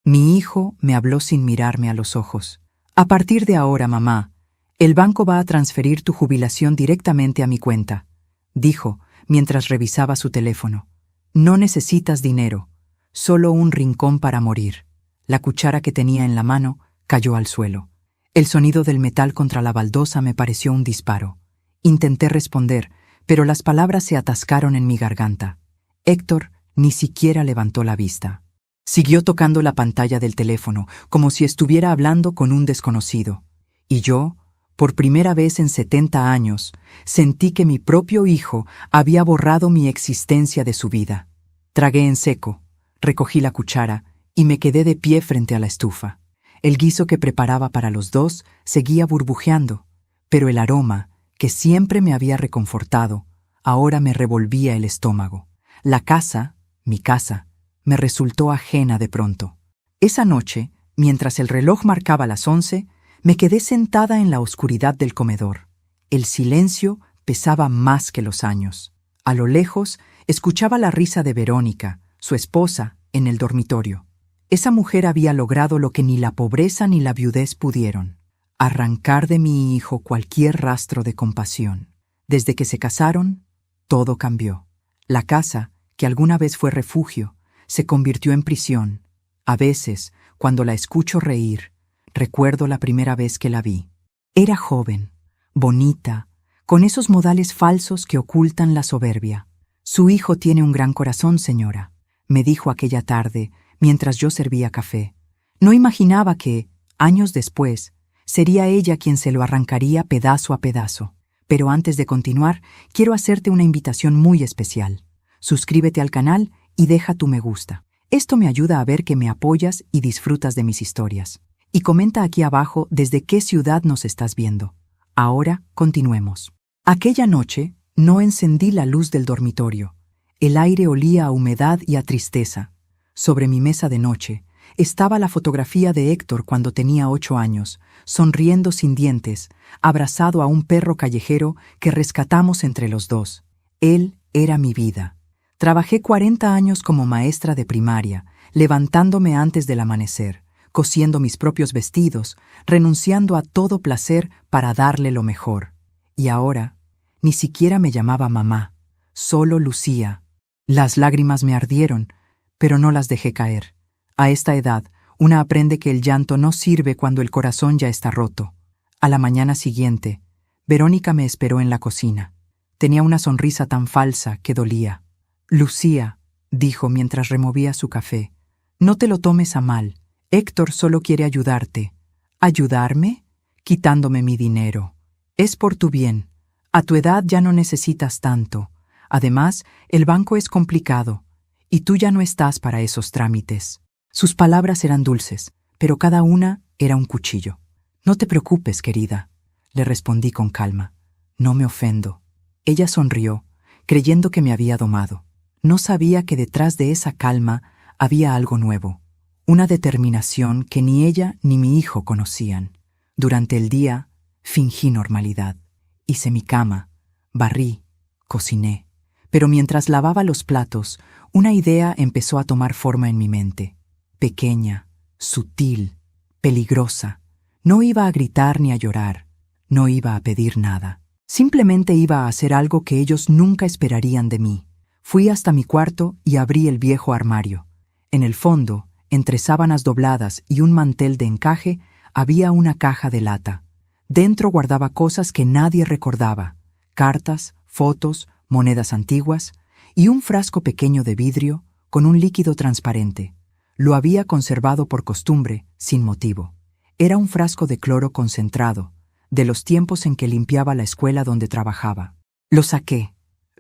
Mi hijo me habló sin mirarme a los ojos. A partir de ahora, mamá, el banco va a transferir tu jubilación directamente a mi cuenta, dijo mientras revisaba su teléfono. No necesitas dinero, solo un rincón para morir. La cuchara que tenía en la mano cayó al suelo. El sonido del metal contra la baldosa me pareció un disparo. Intenté responder, pero las palabras se atascaron en mi garganta. Héctor ni siquiera levantó la vista. Siguió tocando la pantalla del teléfono, como si estuviera hablando con un desconocido. Y yo, por primera vez en 70 años, sentí que mi propio hijo había borrado mi existencia de su vida. Tragué en seco, recogí la cuchara y me quedé de pie frente a la estufa. El guiso que preparaba para los dos seguía burbujeando, pero el aroma, que siempre me había reconfortado, ahora me revolvía el estómago. La casa, mi casa, me resultó ajena de pronto. Esa noche, mientras el reloj marcaba las 11, me quedé sentada en la oscuridad del comedor. El silencio pesaba más que los años. A lo lejos, escuchaba la risa de Verónica, su esposa, en el dormitorio. Esa mujer había logrado lo que ni la pobreza ni la viudez pudieron: arrancar de mi hijo cualquier rastro de compasión. Desde que se casaron, todo cambió. La casa, que alguna vez fue refugio, se convirtió en prisión. A veces, cuando la escucho reír, recuerdo la primera vez que la vi. Era joven, bonita, con esos modales falsos que ocultan la soberbia. Su hijo tiene un gran corazón, señora, me dijo aquella tarde mientras yo servía café. No imaginaba que, años después, sería ella quien se lo arrancaría pedazo a pedazo. Pero antes de continuar, quiero hacerte una invitación muy especial. Suscríbete al canal y deja tu me gusta. Esto me ayuda a ver que me apoyas y disfrutas de mis historias. Y comenta aquí abajo desde qué ciudad nos estás viendo. Ahora continuemos. Aquella noche no encendí la luz del dormitorio. El aire olía a humedad y a tristeza. Sobre mi mesa de noche estaba la fotografía de Héctor cuando tenía 8 años, sonriendo sin dientes, abrazado a un perro callejero que rescatamos entre los dos. Él era mi vida. Trabajé 40 años como maestra de primaria, levantándome antes del amanecer, cosiendo mis propios vestidos, renunciando a todo placer para darle lo mejor. Y ahora, ni siquiera me llamaba mamá, solo Lucía. Las lágrimas me ardieron, pero no las dejé caer. A esta edad, una aprende que el llanto no sirve cuando el corazón ya está roto. A la mañana siguiente, Verónica me esperó en la cocina. Tenía una sonrisa tan falsa que dolía. «Lucía», dijo mientras removía su café, «no te lo tomes a mal. Héctor solo quiere ayudarte». «¿Ayudarme?», quitándome mi dinero. «Es por tu bien. A tu edad ya no necesitas tanto. Además, el banco es complicado, y tú ya no estás para esos trámites». Sus palabras eran dulces, pero cada una era un cuchillo. «No te preocupes, querida», le respondí con calma. «No me ofendo». Ella sonrió, creyendo que me había domado. No sabía que detrás de esa calma había algo nuevo, una determinación que ni ella ni mi hijo conocían. Durante el día, fingí normalidad. Hice mi cama, barrí, cociné. Pero mientras lavaba los platos, una idea empezó a tomar forma en mi mente. Pequeña, sutil, peligrosa. No iba a gritar ni a llorar. No iba a pedir nada. Simplemente iba a hacer algo que ellos nunca esperarían de mí. Fui hasta mi cuarto y abrí el viejo armario. En el fondo, entre sábanas dobladas y un mantel de encaje, había una caja de lata. Dentro guardaba cosas que nadie recordaba: cartas, fotos, monedas antiguas y un frasco pequeño de vidrio con un líquido transparente. Lo había conservado por costumbre, sin motivo. Era un frasco de cloro concentrado, de los tiempos en que limpiaba la escuela donde trabajaba. Lo saqué.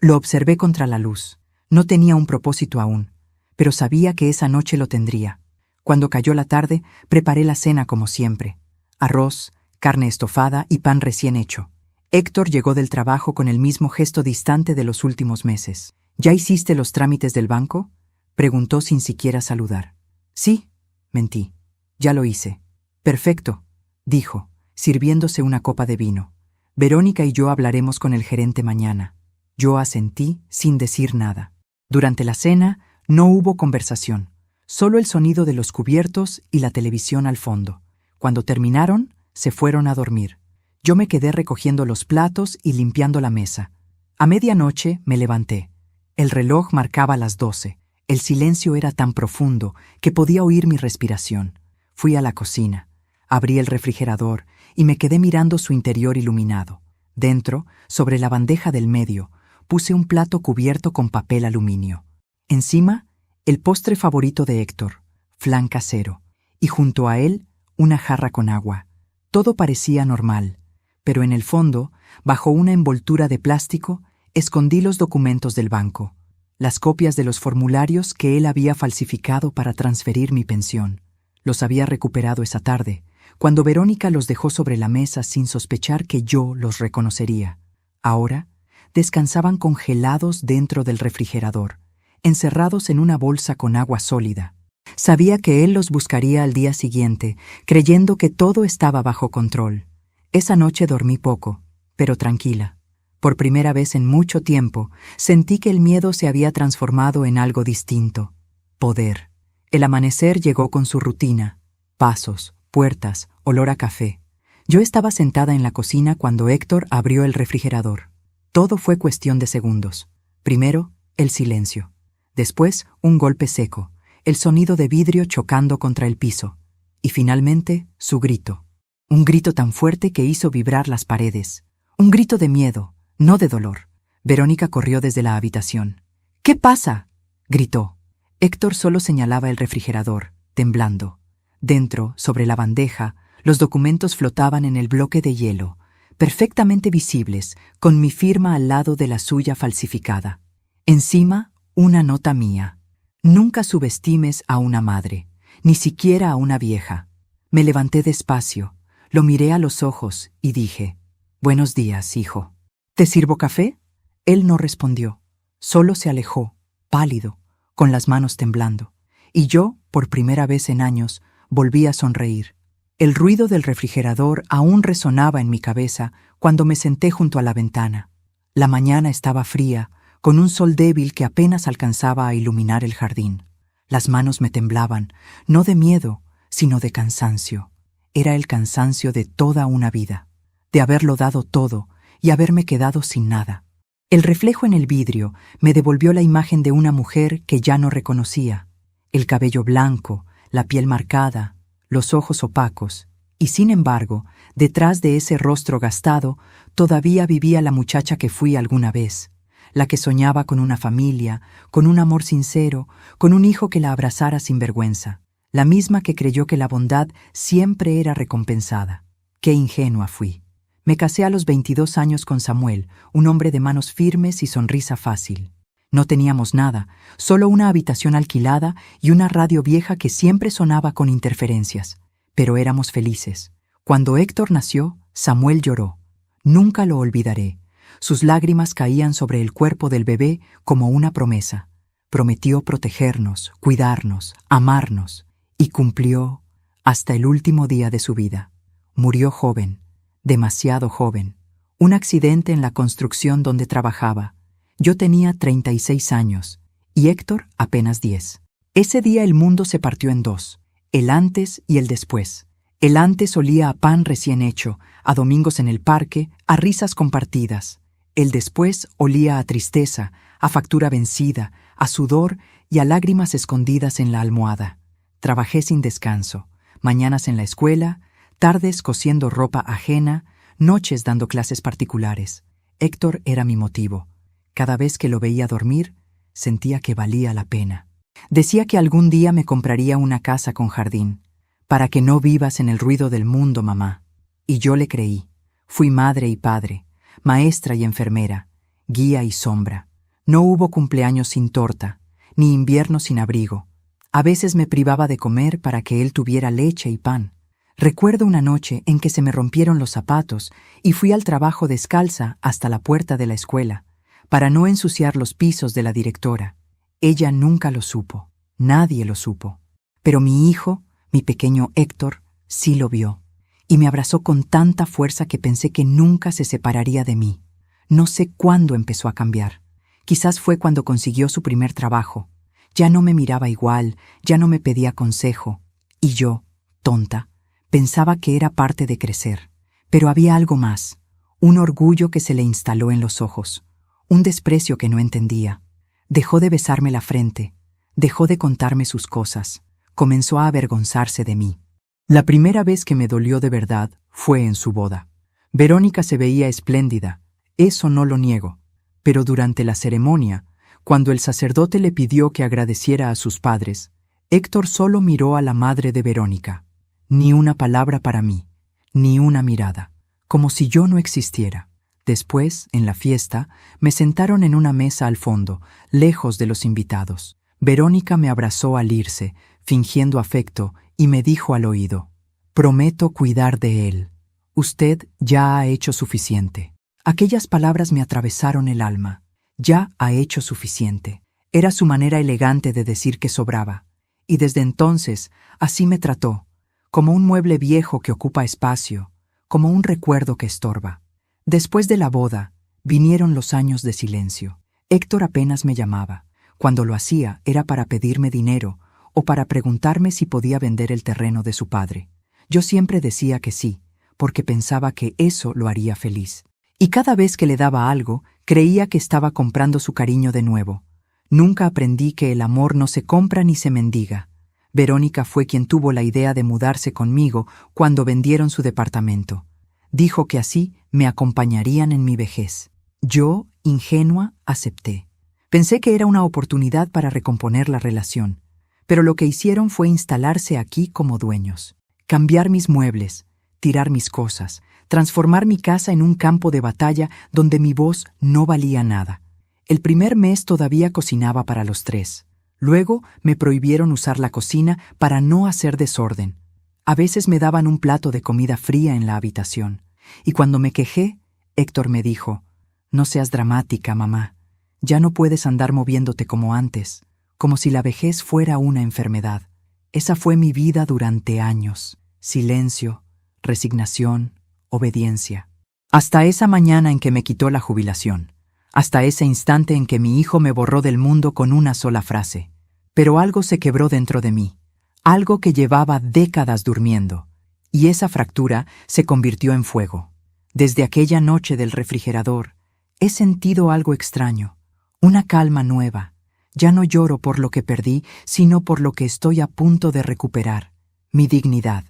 Lo observé contra la luz. No tenía un propósito aún, pero sabía que esa noche lo tendría. Cuando cayó la tarde, preparé la cena como siempre: arroz, carne estofada y pan recién hecho. Héctor llegó del trabajo con el mismo gesto distante de los últimos meses. «¿Ya hiciste los trámites del banco?», preguntó sin siquiera saludar. «Sí», mentí. «Ya lo hice». «Perfecto», dijo, sirviéndose una copa de vino. «Verónica y yo hablaremos con el gerente mañana». Yo asentí sin decir nada. Durante la cena no hubo conversación. Solo el sonido de los cubiertos y la televisión al fondo. Cuando terminaron, se fueron a dormir. Yo me quedé recogiendo los platos y limpiando la mesa. A medianoche me levanté. El reloj marcaba las 12. El silencio era tan profundo que podía oír mi respiración. Fui a la cocina. Abrí el refrigerador y me quedé mirando su interior iluminado. Dentro, sobre la bandeja del medio, puse un plato cubierto con papel aluminio. Encima, el postre favorito de Héctor, flan casero, y junto a él, una jarra con agua. Todo parecía normal, pero en el fondo, bajo una envoltura de plástico, escondí los documentos del banco, las copias de los formularios que él había falsificado para transferir mi pensión. Los había recuperado esa tarde, cuando Verónica los dejó sobre la mesa sin sospechar que yo los reconocería. Ahora, descansaban congelados dentro del refrigerador, encerrados en una bolsa con agua sólida. Sabía que él los buscaría al día siguiente, creyendo que todo estaba bajo control. Esa noche dormí poco, pero tranquila. Por primera vez en mucho tiempo, sentí que el miedo se había transformado en algo distinto. Poder. El amanecer llegó con su rutina. Pasos, puertas, olor a café. Yo estaba sentada en la cocina cuando Héctor abrió el refrigerador. Todo fue cuestión de segundos. Primero, el silencio. Después, un golpe seco, el sonido de vidrio chocando contra el piso. Y finalmente, su grito. Un grito tan fuerte que hizo vibrar las paredes. Un grito de miedo, no de dolor. Verónica corrió desde la habitación. «¿Qué pasa?», gritó. Héctor solo señalaba el refrigerador, temblando. Dentro, sobre la bandeja, los documentos flotaban en el bloque de hielo, perfectamente visibles, con mi firma al lado de la suya falsificada. Encima, una nota mía. Nunca subestimes a una madre, ni siquiera a una vieja. Me levanté despacio, lo miré a los ojos y dije, «Buenos días, hijo». «¿Te sirvo café?». Él no respondió, solo se alejó, pálido, con las manos temblando. Y yo, por primera vez en años, volví a sonreír. El ruido del refrigerador aún resonaba en mi cabeza cuando me senté junto a la ventana. La mañana estaba fría, con un sol débil que apenas alcanzaba a iluminar el jardín. Las manos me temblaban, no de miedo, sino de cansancio. Era el cansancio de toda una vida, de haberlo dado todo y haberme quedado sin nada. El reflejo en el vidrio me devolvió la imagen de una mujer que ya no reconocía. El cabello blanco, la piel marcada, los ojos opacos, y sin embargo, detrás de ese rostro gastado, todavía vivía la muchacha que fui alguna vez. La que soñaba con una familia, con un amor sincero, con un hijo que la abrazara sin vergüenza, la misma que creyó que la bondad siempre era recompensada. Qué ingenua fui. Me casé a los 22 años con Samuel, un hombre de manos firmes y sonrisa fácil. No teníamos nada, solo una habitación alquilada y una radio vieja que siempre sonaba con interferencias. Pero éramos felices. Cuando Héctor nació, Samuel lloró. Nunca lo olvidaré. Sus lágrimas caían sobre el cuerpo del bebé como una promesa. Prometió protegernos, cuidarnos, amarnos, y cumplió hasta el último día de su vida. Murió joven, demasiado joven. Un accidente en la construcción donde trabajaba. Yo tenía 36 años, y Héctor apenas 10. Ese día el mundo se partió en dos, el antes y el después. El antes olía a pan recién hecho, a domingos en el parque, a risas compartidas. El después olía a tristeza, a factura vencida, a sudor y a lágrimas escondidas en la almohada. Trabajé sin descanso, mañanas en la escuela, tardes cosiendo ropa ajena, noches dando clases particulares. Héctor era mi motivo. Cada vez que lo veía dormir, sentía que valía la pena. Decía que algún día me compraría una casa con jardín, para que no vivas en el ruido del mundo, mamá. Y yo le creí. Fui madre y padre, maestra y enfermera, guía y sombra. No hubo cumpleaños sin torta, ni invierno sin abrigo. A veces me privaba de comer para que él tuviera leche y pan. Recuerdo una noche en que se me rompieron los zapatos y fui al trabajo descalza hasta la puerta de la escuela, para no ensuciar los pisos de la directora. Ella nunca lo supo, nadie lo supo. Pero mi hijo, mi pequeño Héctor, sí lo vio, y me abrazó con tanta fuerza que pensé que nunca se separaría de mí. No sé cuándo empezó a cambiar. Quizás fue cuando consiguió su primer trabajo. Ya no me miraba igual, ya no me pedía consejo. Y yo, tonta, pensaba que era parte de crecer. Pero había algo más, un orgullo que se le instaló en los ojos, un desprecio que no entendía. Dejó de besarme la frente, dejó de contarme sus cosas, comenzó a avergonzarse de mí. La primera vez que me dolió de verdad fue en su boda. Verónica se veía espléndida, eso no lo niego, pero durante la ceremonia, cuando el sacerdote le pidió que agradeciera a sus padres, Héctor solo miró a la madre de Verónica. Ni una palabra para mí, ni una mirada, como si yo no existiera. Después, en la fiesta, me sentaron en una mesa al fondo, lejos de los invitados. Verónica me abrazó al irse, fingiendo afecto, y me dijo al oído: «Prometo cuidar de él. Usted ya ha hecho suficiente». Aquellas palabras me atravesaron el alma. Ya ha hecho suficiente. Era su manera elegante de decir que sobraba. Y desde entonces, así me trató, como un mueble viejo que ocupa espacio, como un recuerdo que estorba. Después de la boda, vinieron los años de silencio. Héctor apenas me llamaba. Cuando lo hacía, era para pedirme dinero o para preguntarme si podía vender el terreno de su padre. Yo siempre decía que sí, porque pensaba que eso lo haría feliz. Y cada vez que le daba algo, creía que estaba comprando su cariño de nuevo. Nunca aprendí que el amor no se compra ni se mendiga. Verónica fue quien tuvo la idea de mudarse conmigo cuando vendieron su departamento. Dijo que así me acompañarían en mi vejez. Yo, ingenua, acepté. Pensé que era una oportunidad para recomponer la relación, pero lo que hicieron fue instalarse aquí como dueños. Cambiar mis muebles, tirar mis cosas, transformar mi casa en un campo de batalla donde mi voz no valía nada. El primer mes todavía cocinaba para los tres. Luego me prohibieron usar la cocina para no hacer desorden. A veces me daban un plato de comida fría en la habitación. Y cuando me quejé, Héctor me dijo: «No seas dramática, mamá. Ya no puedes andar moviéndote como antes, como si la vejez fuera una enfermedad». Esa fue mi vida durante años. Silencio, resignación, obediencia. Hasta esa mañana en que me quitó la jubilación. Hasta ese instante en que mi hijo me borró del mundo con una sola frase. Pero algo se quebró dentro de mí. Algo que llevaba décadas durmiendo. Y esa fractura se convirtió en fuego. Desde aquella noche del refrigerador, he sentido algo extraño. Una calma nueva. Ya no lloro por lo que perdí, sino por lo que estoy a punto de recuperar. Mi dignidad.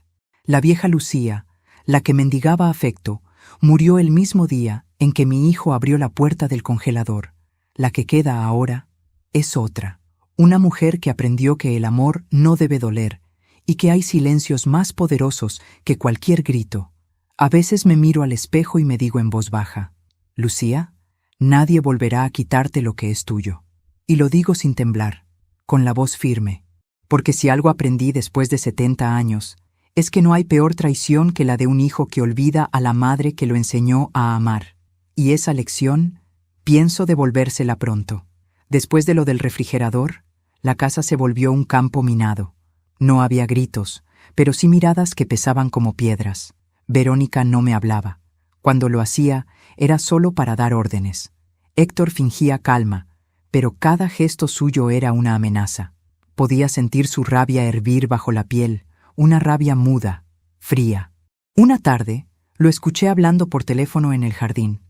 La vieja Lucía, la que mendigaba afecto, murió el mismo día en que mi hijo abrió la puerta del congelador. La que queda ahora es otra. Una mujer que aprendió que el amor no debe doler y que hay silencios más poderosos que cualquier grito. A veces me miro al espejo y me digo en voz baja: «Lucía, nadie volverá a quitarte lo que es tuyo». Y lo digo sin temblar, con la voz firme, porque si algo aprendí después de 70 años, es que no hay peor traición que la de un hijo que olvida a la madre que lo enseñó a amar. Y esa lección, pienso devolvérsela pronto. Después de lo del refrigerador, la casa se volvió un campo minado. No había gritos, pero sí miradas que pesaban como piedras. Verónica no me hablaba. Cuando lo hacía, era solo para dar órdenes. Héctor fingía calma, pero cada gesto suyo era una amenaza. Podía sentir su rabia hervir bajo la piel, una rabia muda, fría. Una tarde, lo escuché hablando por teléfono en el jardín.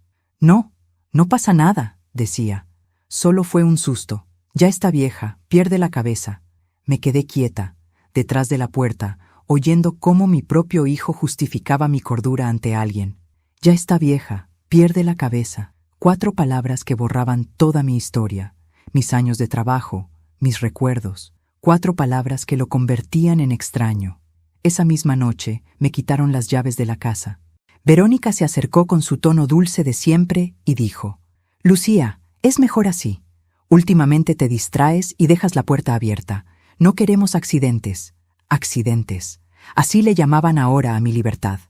«No, no pasa nada», decía. «Solo fue un susto. Ya está vieja, pierde la cabeza». Me quedé quieta, detrás de la puerta, oyendo cómo mi propio hijo justificaba mi cordura ante alguien. «Ya está vieja, pierde la cabeza». 4 palabras que borraban toda mi historia, mis años de trabajo, mis recuerdos. 4 palabras que lo convertían en extraño. Esa misma noche me quitaron las llaves de la casa. Verónica se acercó con su tono dulce de siempre y dijo: «Lucía, es mejor así. Últimamente te distraes y dejas la puerta abierta. No queremos accidentes». Accidentes. Así le llamaban ahora a mi libertad.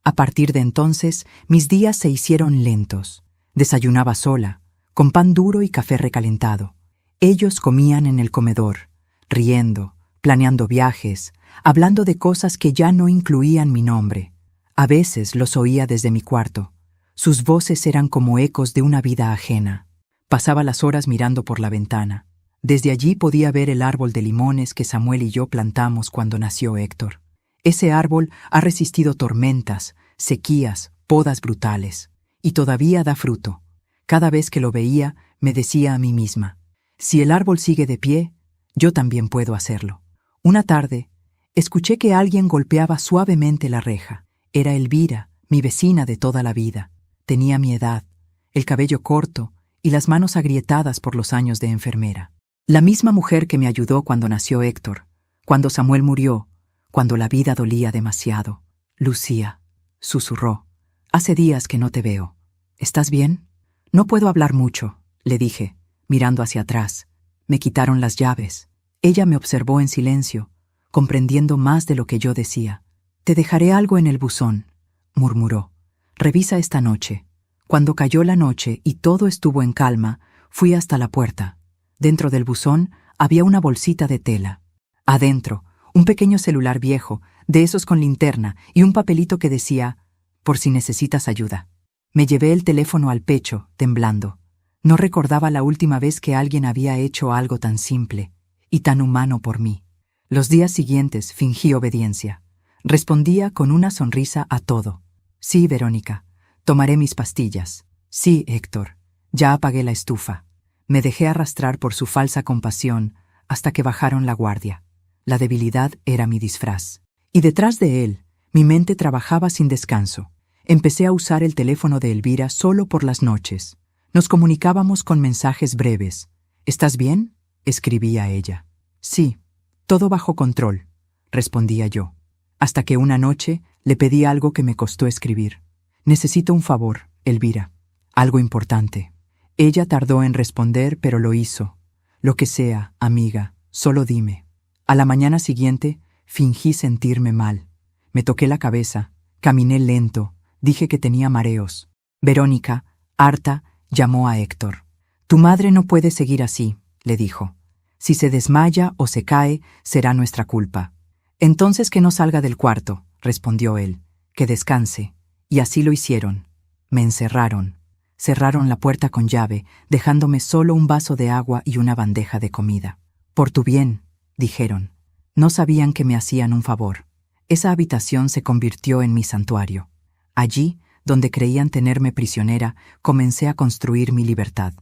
A partir de entonces, mis días se hicieron lentos. Desayunaba sola, con pan duro y café recalentado. Ellos comían en el comedor, riendo, planeando viajes, hablando de cosas que ya no incluían mi nombre. A veces los oía desde mi cuarto. Sus voces eran como ecos de una vida ajena. Pasaba las horas mirando por la ventana. Desde allí podía ver el árbol de limones que Samuel y yo plantamos cuando nació Héctor. Ese árbol ha resistido tormentas, sequías, podas brutales, y todavía da fruto. Cada vez que lo veía, me decía a mí misma, si el árbol sigue de pie, yo también puedo hacerlo. Una tarde, escuché que alguien golpeaba suavemente la reja. Era Elvira, mi vecina de toda la vida. Tenía mi edad, el cabello corto y las manos agrietadas por los años de enfermera. La misma mujer que me ayudó cuando nació Héctor, cuando Samuel murió, cuando la vida dolía demasiado. Lucía, susurró, hace días que no te veo. ¿Estás bien? No puedo hablar mucho, le dije, mirando hacia atrás. Me quitaron las llaves. Ella me observó en silencio, comprendiendo más de lo que yo decía. Te dejaré algo en el buzón, murmuró. Revisa esta noche. Cuando cayó la noche y todo estuvo en calma, fui hasta la puerta. Dentro del buzón había una bolsita de tela. Adentro, un pequeño celular viejo, de esos con linterna, y un papelito que decía, por si necesitas ayuda. Me llevé el teléfono al pecho, temblando. No recordaba la última vez que alguien había hecho algo tan simple y tan humano por mí. Los días siguientes fingí obediencia. Respondía con una sonrisa a todo. Sí, Verónica, tomaré mis pastillas. Sí, Héctor, ya apagué la estufa. Me dejé arrastrar por su falsa compasión hasta que bajaron la guardia. La debilidad era mi disfraz. Y detrás de él, mi mente trabajaba sin descanso. Empecé a usar el teléfono de Elvira solo por las noches. Nos comunicábamos con mensajes breves. ¿Estás bien?, escribía ella. Sí, todo bajo control, respondía yo. Hasta que una noche le pedí algo que me costó escribir. Necesito un favor, Elvira. Algo importante. Ella tardó en responder, pero lo hizo. Lo que sea, amiga, solo dime. A la mañana siguiente, fingí sentirme mal. Me toqué la cabeza, caminé lento, dije que tenía mareos. Verónica, harta, llamó a Héctor. Tu madre no puede seguir así, le dijo. Si se desmaya o se cae, será nuestra culpa. Entonces que no salga del cuarto, respondió él. Que descanse. Y así lo hicieron. Me encerraron. Cerraron la puerta con llave, dejándome solo un vaso de agua y una bandeja de comida. Por tu bien, dijeron. No sabían que me hacían un favor. Esa habitación se convirtió en mi santuario. Allí, donde creían tenerme prisionera, comencé a construir mi libertad.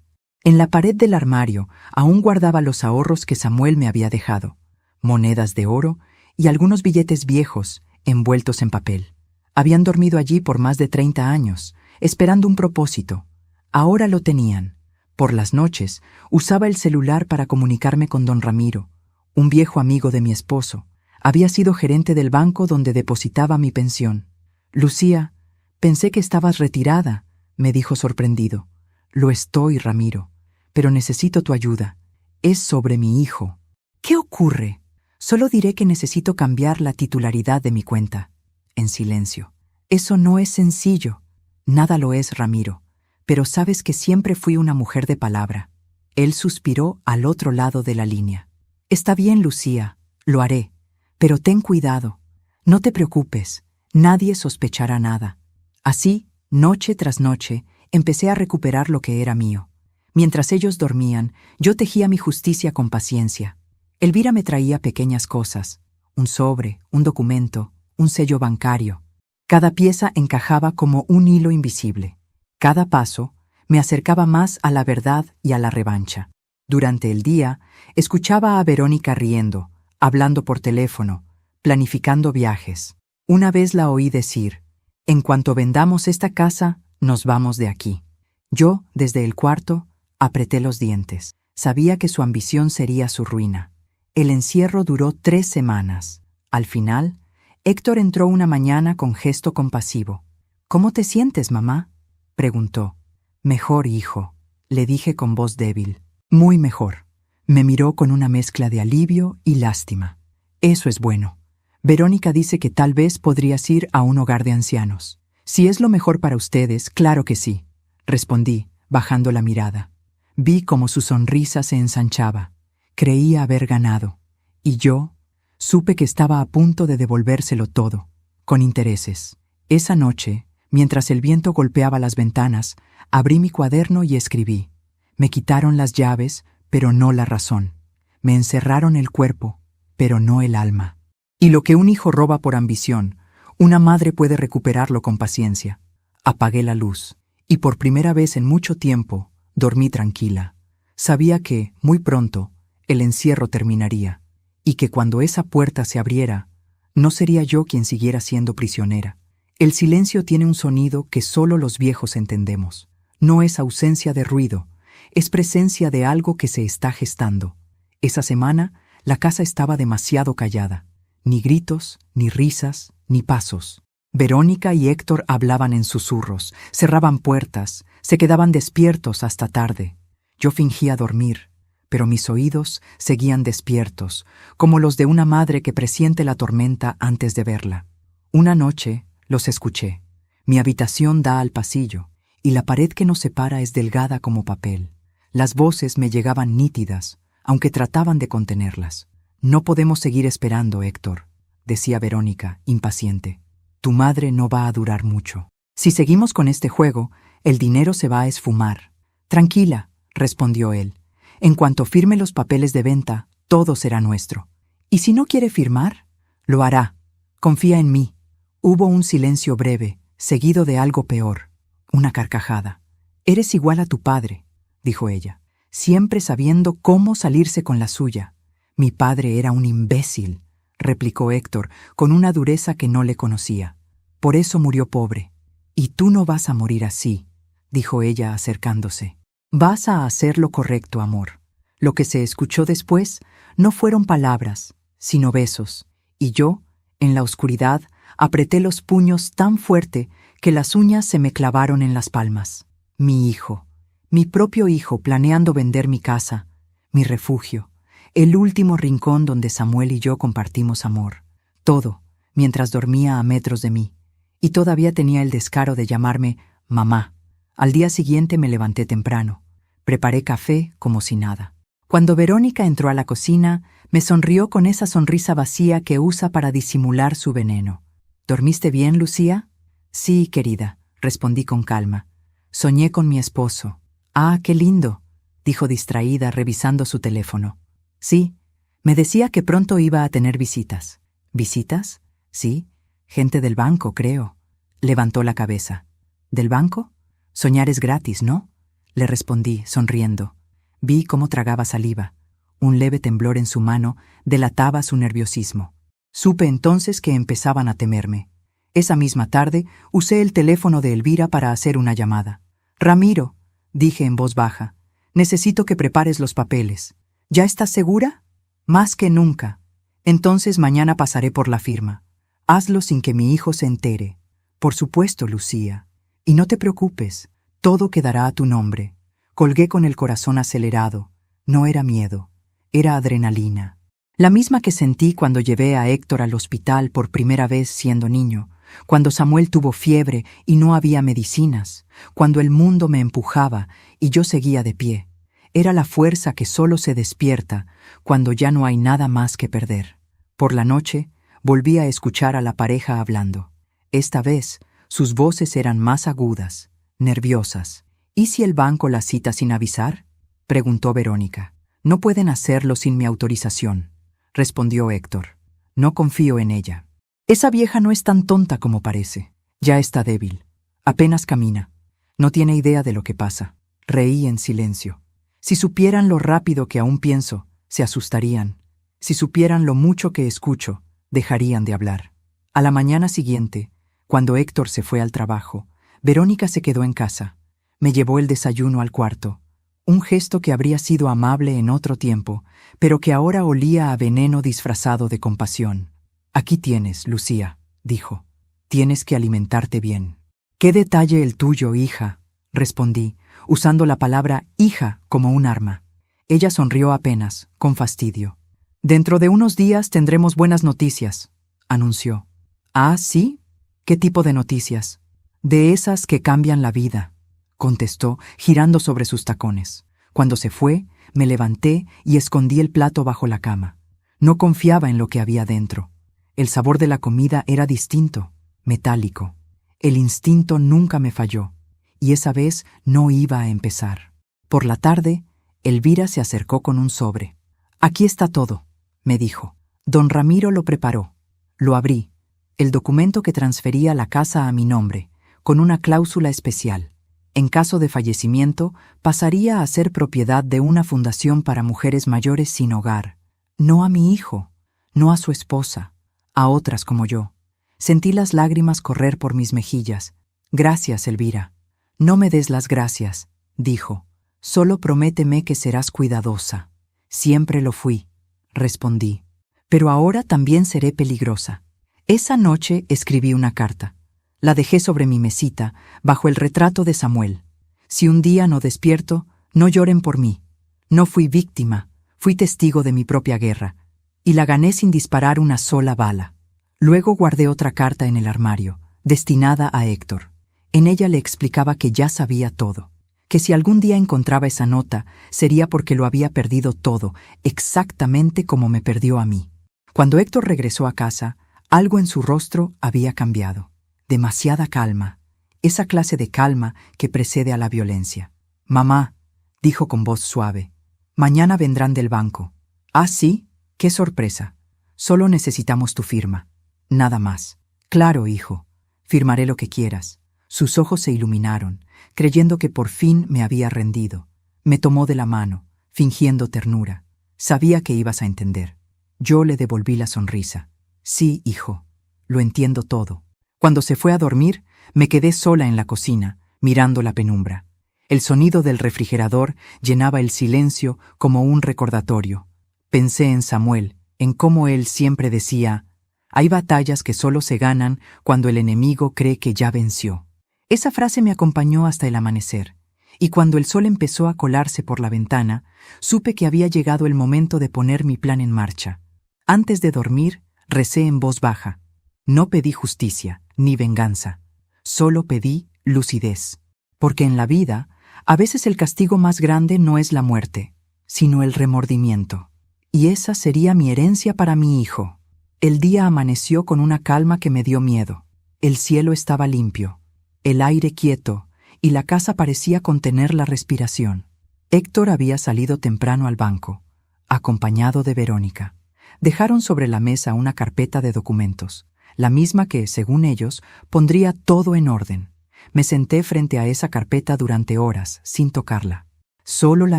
En la pared del armario aún guardaba los ahorros que Samuel me había dejado, monedas de oro y algunos billetes viejos envueltos en papel. Habían dormido allí por más de 30 años, esperando un propósito. Ahora lo tenían. Por las noches usaba el celular para comunicarme con don Ramiro, un viejo amigo de mi esposo. Había sido gerente del banco donde depositaba mi pensión. Lucía, pensé que estabas retirada, me dijo sorprendido. Lo estoy, Ramiro, pero necesito tu ayuda. Es sobre mi hijo. ¿Qué ocurre? Solo diré que necesito cambiar la titularidad de mi cuenta. En silencio. Eso no es sencillo. Nada lo es, Ramiro. Pero sabes que siempre fui una mujer de palabra. Él suspiró al otro lado de la línea. Está bien, Lucía, lo haré. Pero ten cuidado. No te preocupes. Nadie sospechará nada. Así, noche tras noche, empecé a recuperar lo que era mío. Mientras ellos dormían, yo tejía mi justicia con paciencia. Elvira me traía pequeñas cosas, un sobre, un documento, un sello bancario. Cada pieza encajaba como un hilo invisible. Cada paso me acercaba más a la verdad y a la revancha. Durante el día, escuchaba a Verónica riendo, hablando por teléfono, planificando viajes. Una vez la oí decir, en cuanto vendamos esta casa, nos vamos de aquí. Yo, desde el cuarto, apreté los dientes. Sabía que su ambición sería su ruina. El encierro duró 3 semanas. Al final, Héctor entró una mañana con gesto compasivo. ¿Cómo te sientes, mamá?, preguntó. Mejor, hijo, le dije con voz débil. Muy mejor. Me miró con una mezcla de alivio y lástima. Eso es bueno. Verónica dice que tal vez podrías ir a un hogar de ancianos. Si es lo mejor para ustedes, claro que sí, respondí, bajando la mirada. Vi cómo su sonrisa se ensanchaba. Creía haber ganado. Y yo supe que estaba a punto de devolvérselo todo, con intereses. Esa noche, mientras el viento golpeaba las ventanas, abrí mi cuaderno y escribí. Me quitaron las llaves, pero no la razón. Me encerraron el cuerpo, pero no el alma. Y lo que un hijo roba por ambición, una madre puede recuperarlo con paciencia. Apagué la luz, y por primera vez en mucho tiempo dormí tranquila. Sabía que, muy pronto, el encierro terminaría, y que cuando esa puerta se abriera, no sería yo quien siguiera siendo prisionera. El silencio tiene un sonido que solo los viejos entendemos. No es ausencia de ruido, es presencia de algo que se está gestando. Esa semana, la casa estaba demasiado callada. Ni gritos, ni risas, ni pasos. Verónica y Héctor hablaban en susurros, cerraban puertas, se quedaban despiertos hasta tarde. Yo fingía dormir, pero mis oídos seguían despiertos, como los de una madre que presiente la tormenta antes de verla. Una noche los escuché. Mi habitación da al pasillo, y la pared que nos separa es delgada como papel. Las voces me llegaban nítidas, aunque trataban de contenerlas. «No podemos seguir esperando, Héctor», decía Verónica, impaciente. «Tu madre no va a durar mucho. Si seguimos con este juego, el dinero se va a esfumar». «Tranquila», respondió él. «En cuanto firme los papeles de venta, todo será nuestro. ¿Y si no quiere firmar? Lo hará. Confía en mí». Hubo un silencio breve, seguido de algo peor, una carcajada. «Eres igual a tu padre», dijo ella, «siempre sabiendo cómo salirse con la suya». «Mi padre era un imbécil», replicó Héctor, con una dureza que no le conocía. «Por eso murió pobre». «Y tú no vas a morir así», dijo ella acercándose. «Vas a hacer lo correcto, amor». Lo que se escuchó después no fueron palabras, sino besos, y yo, en la oscuridad, apreté los puños tan fuerte que las uñas se me clavaron en las palmas. Mi hijo, mi propio hijo, planeando vender mi casa, mi refugio, el último rincón donde Samuel y yo compartimos amor. Todo, mientras dormía a metros de mí, y todavía tenía el descaro de llamarme mamá. Al día siguiente me levanté temprano. Preparé café como si nada. Cuando Verónica entró a la cocina, me sonrió con esa sonrisa vacía que usa para disimular su veneno. «¿Dormiste bien, Lucía?» «Sí, querida», respondí con calma. «Soñé con mi esposo». «Ah, qué lindo», dijo distraída, revisando su teléfono. «Sí, me decía que pronto iba a tener visitas». «¿Visitas? Sí, gente del banco, creo». Levantó la cabeza. «¿Del banco? Soñar es gratis, ¿no?», le respondí, sonriendo. Vi cómo tragaba saliva. Un leve temblor en su mano delataba su nerviosismo. Supe entonces que empezaban a temerme. Esa misma tarde usé el teléfono de Elvira para hacer una llamada. «Ramiro», dije en voz baja, «necesito que prepares los papeles». «¿Ya estás segura?» «Más que nunca». «Entonces mañana pasaré por la firma. Hazlo sin que mi hijo se entere». «Por supuesto, Lucía. Y no te preocupes, todo quedará a tu nombre». Colgué con el corazón acelerado. No era miedo, era adrenalina. La misma que sentí cuando llevé a Héctor al hospital por primera vez siendo niño, cuando Samuel tuvo fiebre y no había medicinas, cuando el mundo me empujaba y yo seguía de pie. Era la fuerza que solo se despierta cuando ya no hay nada más que perder. Por la noche, volví a escuchar a la pareja hablando. Esta vez, sus voces eran más agudas, nerviosas. «¿Y si el banco la cita sin avisar?», preguntó Verónica. «No pueden hacerlo sin mi autorización», respondió Héctor. «No confío en ella. Esa vieja no es tan tonta como parece. Ya está débil. Apenas camina. No tiene idea de lo que pasa». Reí en silencio. Si supieran lo rápido que aún pienso, se asustarían. Si supieran lo mucho que escucho, dejarían de hablar. A la mañana siguiente, cuando Héctor se fue al trabajo, Verónica se quedó en casa. Me llevó el desayuno al cuarto, un gesto que habría sido amable en otro tiempo, pero que ahora olía a veneno disfrazado de compasión. «Aquí tienes, Lucía», dijo. «Tienes que alimentarte bien». «Qué detalle el tuyo, hija», respondí, usando la palabra hija como un arma. Ella sonrió apenas, con fastidio. «Dentro de unos días tendremos buenas noticias», anunció. «¿Ah, sí? ¿Qué tipo de noticias?» «De esas que cambian la vida», contestó, girando sobre sus tacones. Cuando se fue, me levanté y escondí el plato bajo la cama. No confiaba en lo que había dentro. El sabor de la comida era distinto, metálico. El instinto nunca me falló, y esa vez no iba a empezar. Por la tarde, Elvira se acercó con un sobre. «Aquí está todo», me dijo. Don Ramiro lo preparó. Lo abrí. El documento que transfería la casa a mi nombre, con una cláusula especial. En caso de fallecimiento, pasaría a ser propiedad de una fundación para mujeres mayores sin hogar. No a mi hijo, no a su esposa, a otras como yo. Sentí las lágrimas correr por mis mejillas. «Gracias, Elvira». «No me des las gracias», dijo. «Solo prométeme que serás cuidadosa». «Siempre lo fui», respondí. «Pero ahora también seré peligrosa». Esa noche escribí una carta. La dejé sobre mi mesita, bajo el retrato de Samuel. Si un día no despierto, no lloren por mí. No fui víctima, fui testigo de mi propia guerra, y la gané sin disparar una sola bala. Luego guardé otra carta en el armario, destinada a Héctor. En ella le explicaba que ya sabía todo, que si algún día encontraba esa nota, sería porque lo había perdido todo, exactamente como me perdió a mí. Cuando Héctor regresó a casa, algo en su rostro había cambiado. Demasiada calma, esa clase de calma que precede a la violencia. «Mamá», dijo con voz suave, «mañana vendrán del banco». «Ah, sí, qué sorpresa. Solo necesitamos tu firma. Nada más». «Claro, hijo, firmaré lo que quieras». Sus ojos se iluminaron, creyendo que por fin me había rendido. Me tomó de la mano, fingiendo ternura. Sabía que ibas a entender. Yo le devolví la sonrisa. «Sí, hijo, lo entiendo todo». Cuando se fue a dormir, me quedé sola en la cocina, mirando la penumbra. El sonido del refrigerador llenaba el silencio como un recordatorio. Pensé en Samuel, en cómo él siempre decía: «Hay batallas que solo se ganan cuando el enemigo cree que ya venció». Esa frase me acompañó hasta el amanecer, y cuando el sol empezó a colarse por la ventana, supe que había llegado el momento de poner mi plan en marcha. Antes de dormir, recé en voz baja. No pedí justicia, ni venganza. Solo pedí lucidez. Porque en la vida, a veces el castigo más grande no es la muerte, sino el remordimiento. Y esa sería mi herencia para mi hijo. El día amaneció con una calma que me dio miedo. El cielo estaba limpio, el aire quieto, y la casa parecía contener la respiración. Héctor había salido temprano al banco, acompañado de Verónica. Dejaron sobre la mesa una carpeta de documentos, la misma que, según ellos, pondría todo en orden. Me senté frente a esa carpeta durante horas, sin tocarla. Solo la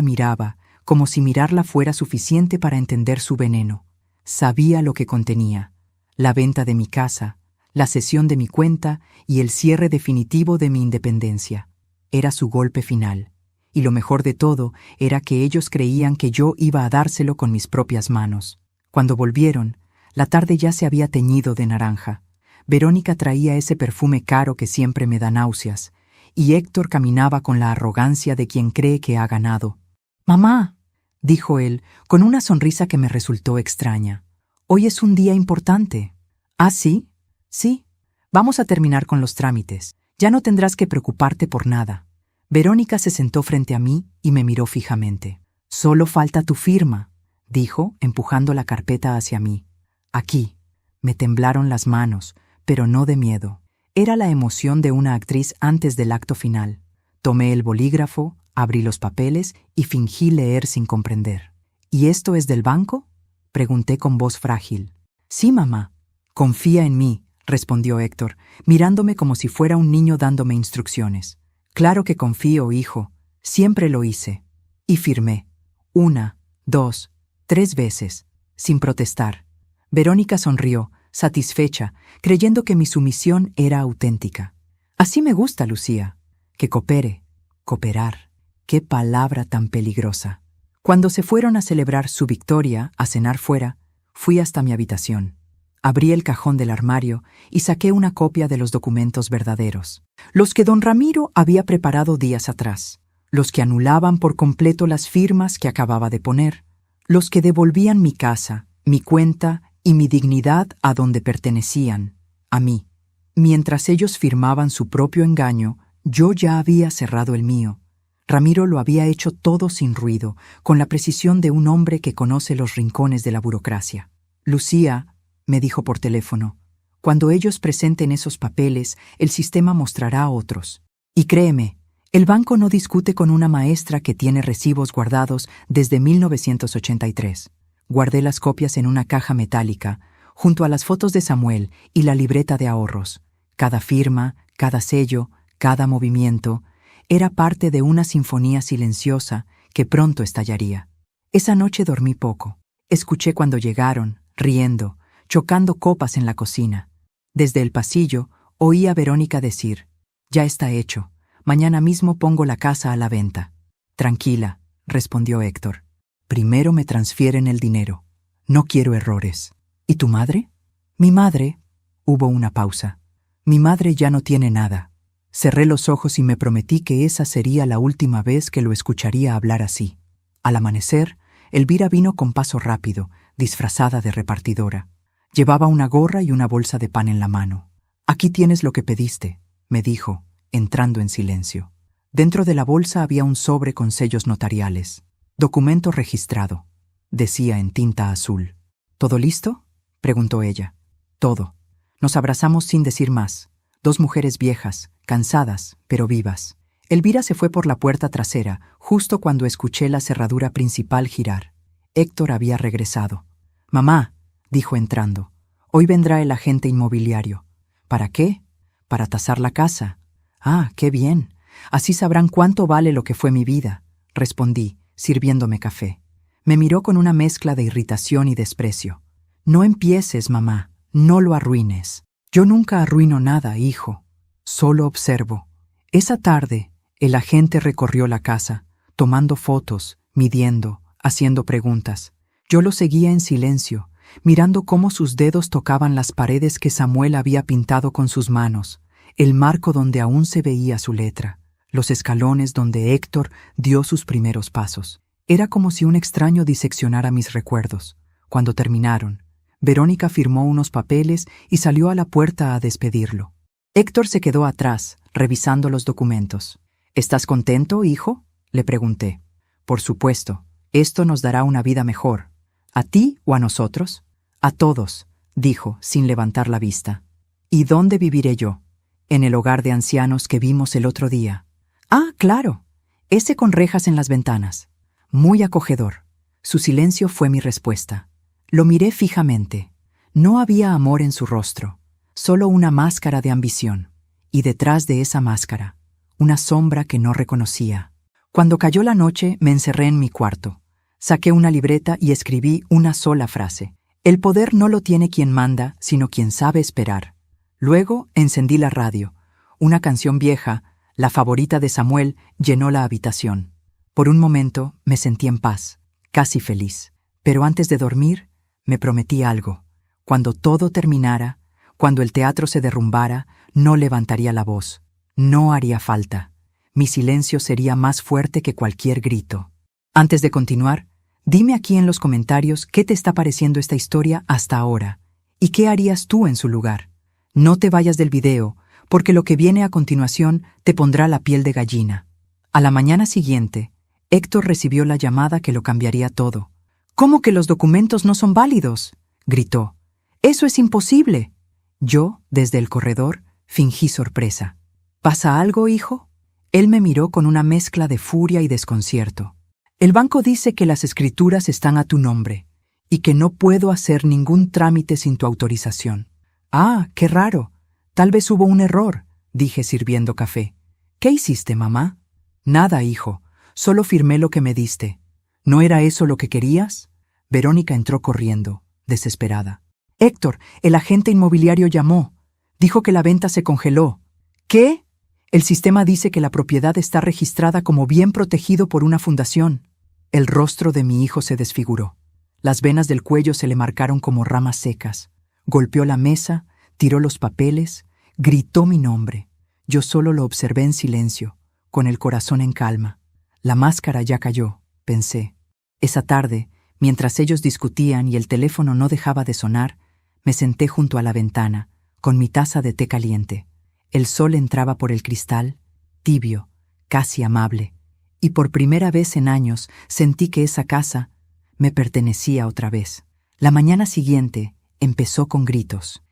miraba, como si mirarla fuera suficiente para entender su veneno. Sabía lo que contenía: la venta de mi casa, la cesión de mi cuenta y el cierre definitivo de mi independencia. Era su golpe final. Y lo mejor de todo era que ellos creían que yo iba a dárselo con mis propias manos. Cuando volvieron, la tarde ya se había teñido de naranja. Verónica traía ese perfume caro que siempre me da náuseas, y Héctor caminaba con la arrogancia de quien cree que ha ganado. «Mamá», dijo él, con una sonrisa que me resultó extraña, «hoy es un día importante». «¿Ah, sí?» «Sí. Vamos a terminar con los trámites. Ya no tendrás que preocuparte por nada». Verónica se sentó frente a mí y me miró fijamente. «Solo falta tu firma», dijo, empujando la carpeta hacia mí. «Aquí». Me temblaron las manos, pero no de miedo. Era la emoción de una actriz antes del acto final. Tomé el bolígrafo, abrí los papeles y fingí leer sin comprender. «¿Y esto es del banco?», pregunté con voz frágil. «Sí, mamá». «Confía en mí», respondió Héctor, mirándome como si fuera un niño dándome instrucciones. «Claro que confío, hijo. Siempre lo hice». Y firmé. 1, 2, 3 veces, sin protestar. Verónica sonrió, satisfecha, creyendo que mi sumisión era auténtica. «Así me gusta, Lucía. Que coopere. Cooperar. Qué palabra tan peligrosa». Cuando se fueron a celebrar su victoria, a cenar fuera, fui hasta mi habitación. Abrí el cajón del armario y saqué una copia de los documentos verdaderos, los que don Ramiro había preparado días atrás, los que anulaban por completo las firmas que acababa de poner, los que devolvían mi casa, mi cuenta y mi dignidad a donde pertenecían, a mí. Mientras ellos firmaban su propio engaño, yo ya había cerrado el mío. Ramiro lo había hecho todo sin ruido, con la precisión de un hombre que conoce los rincones de la burocracia. «Lucía», me dijo por teléfono, «cuando ellos presenten esos papeles, el sistema mostrará otros. Y créeme, El banco no discute con una maestra que tiene recibos guardados desde 1983. Guardé las copias en una caja metálica, junto a las fotos de Samuel y la libreta de ahorros. Cada firma, cada sello, cada movimiento, era parte de una sinfonía silenciosa que pronto estallaría. Esa noche dormí poco. Escuché cuando llegaron, riendo, chocando copas en la cocina. Desde el pasillo, oí a Verónica decir: «Ya está hecho. Mañana mismo pongo la casa a la venta». «Tranquila», respondió Héctor. «Primero me transfieren el dinero. No quiero errores». «¿Y tu madre?» «Mi madre». Hubo una pausa. «Mi madre ya no tiene nada». Cerré los ojos y me prometí que esa sería la última vez que lo escucharía hablar así. Al amanecer, Elvira vino con paso rápido, disfrazada de repartidora. Llevaba una gorra y una bolsa de pan en la mano. «Aquí tienes lo que pediste», me dijo, entrando en silencio. Dentro de la bolsa había un sobre con sellos notariales. «Documento registrado», decía en tinta azul. «¿Todo listo?», preguntó ella. «Todo». Nos abrazamos sin decir más. Dos mujeres viejas, cansadas, pero vivas. Elvira se fue por la puerta trasera, justo cuando escuché la cerradura principal girar. Héctor había regresado. «Mamá», dijo entrando, «hoy vendrá el agente inmobiliario». «¿Para qué?» «Para tasar la casa». «Ah, qué bien. Así sabrán cuánto vale lo que fue mi vida», respondí, sirviéndome café. Me miró con una mezcla de irritación y desprecio. «No empieces, mamá. No lo arruines». «Yo nunca arruino nada, hijo. Solo observo». Esa tarde, el agente recorrió la casa, tomando fotos, midiendo, haciendo preguntas. Yo lo seguía en silencio, mirando cómo sus dedos tocaban las paredes que Samuel había pintado con sus manos, el marco donde aún se veía su letra, los escalones donde Héctor dio sus primeros pasos. Era como si un extraño diseccionara mis recuerdos. Cuando terminaron, Verónica firmó unos papeles y salió a la puerta a despedirlo. Héctor se quedó atrás, revisando los documentos. «¿Estás contento, hijo?», le pregunté. «Por supuesto. Esto nos dará una vida mejor. ¿A ti o a nosotros?» «A todos», dijo, sin levantar la vista. «¿Y dónde viviré yo?» «En el hogar de ancianos que vimos el otro día». «Ah, claro. Ese con rejas en las ventanas». «Muy acogedor». Su silencio fue mi respuesta. Lo miré fijamente. No había amor en su rostro, solo una máscara de ambición. Y detrás de esa máscara, una sombra que no reconocía. Cuando cayó la noche, me encerré en mi cuarto. Saqué una libreta y escribí una sola frase. «El poder no lo tiene quien manda, sino quien sabe esperar». Luego encendí la radio. Una canción vieja, la favorita de Samuel, llenó la habitación. Por un momento me sentí en paz, casi feliz. Pero antes de dormir, me prometí algo. Cuando todo terminara, cuando el teatro se derrumbara, no levantaría la voz. No haría falta. Mi silencio sería más fuerte que cualquier grito. Antes de continuar, dime aquí en los comentarios qué te está pareciendo esta historia hasta ahora y qué harías tú en su lugar. No te vayas del video, porque lo que viene a continuación te pondrá la piel de gallina. A la mañana siguiente, Héctor recibió la llamada que lo cambiaría todo. «¿Cómo que los documentos no son válidos?», gritó. «Eso es imposible». Yo, desde el corredor, fingí sorpresa. «¿Pasa algo, hijo?». Él me miró con una mezcla de furia y desconcierto. «El banco dice que las escrituras están a tu nombre y que no puedo hacer ningún trámite sin tu autorización». «Ah, qué raro. Tal vez hubo un error», dije sirviendo café. «¿Qué hiciste, mamá?». «Nada, hijo. Solo firmé lo que me diste». «¿No era eso lo que querías?». Verónica entró corriendo, desesperada. «Héctor, el agente inmobiliario llamó. Dijo que la venta se congeló». «¿Qué?». «El sistema dice que la propiedad está registrada como bien protegido por una fundación». El rostro de mi hijo se desfiguró. Las venas del cuello se le marcaron como ramas secas. Golpeó la mesa, tiró los papeles, gritó mi nombre. Yo solo lo observé en silencio, con el corazón en calma. La máscara ya cayó, pensé. Esa tarde, mientras ellos discutían y el teléfono no dejaba de sonar, me senté junto a la ventana, con mi taza de té caliente. El sol entraba por el cristal, tibio, casi amable, y por primera vez en años sentí que esa casa me pertenecía otra vez. La mañana siguiente empezó con gritos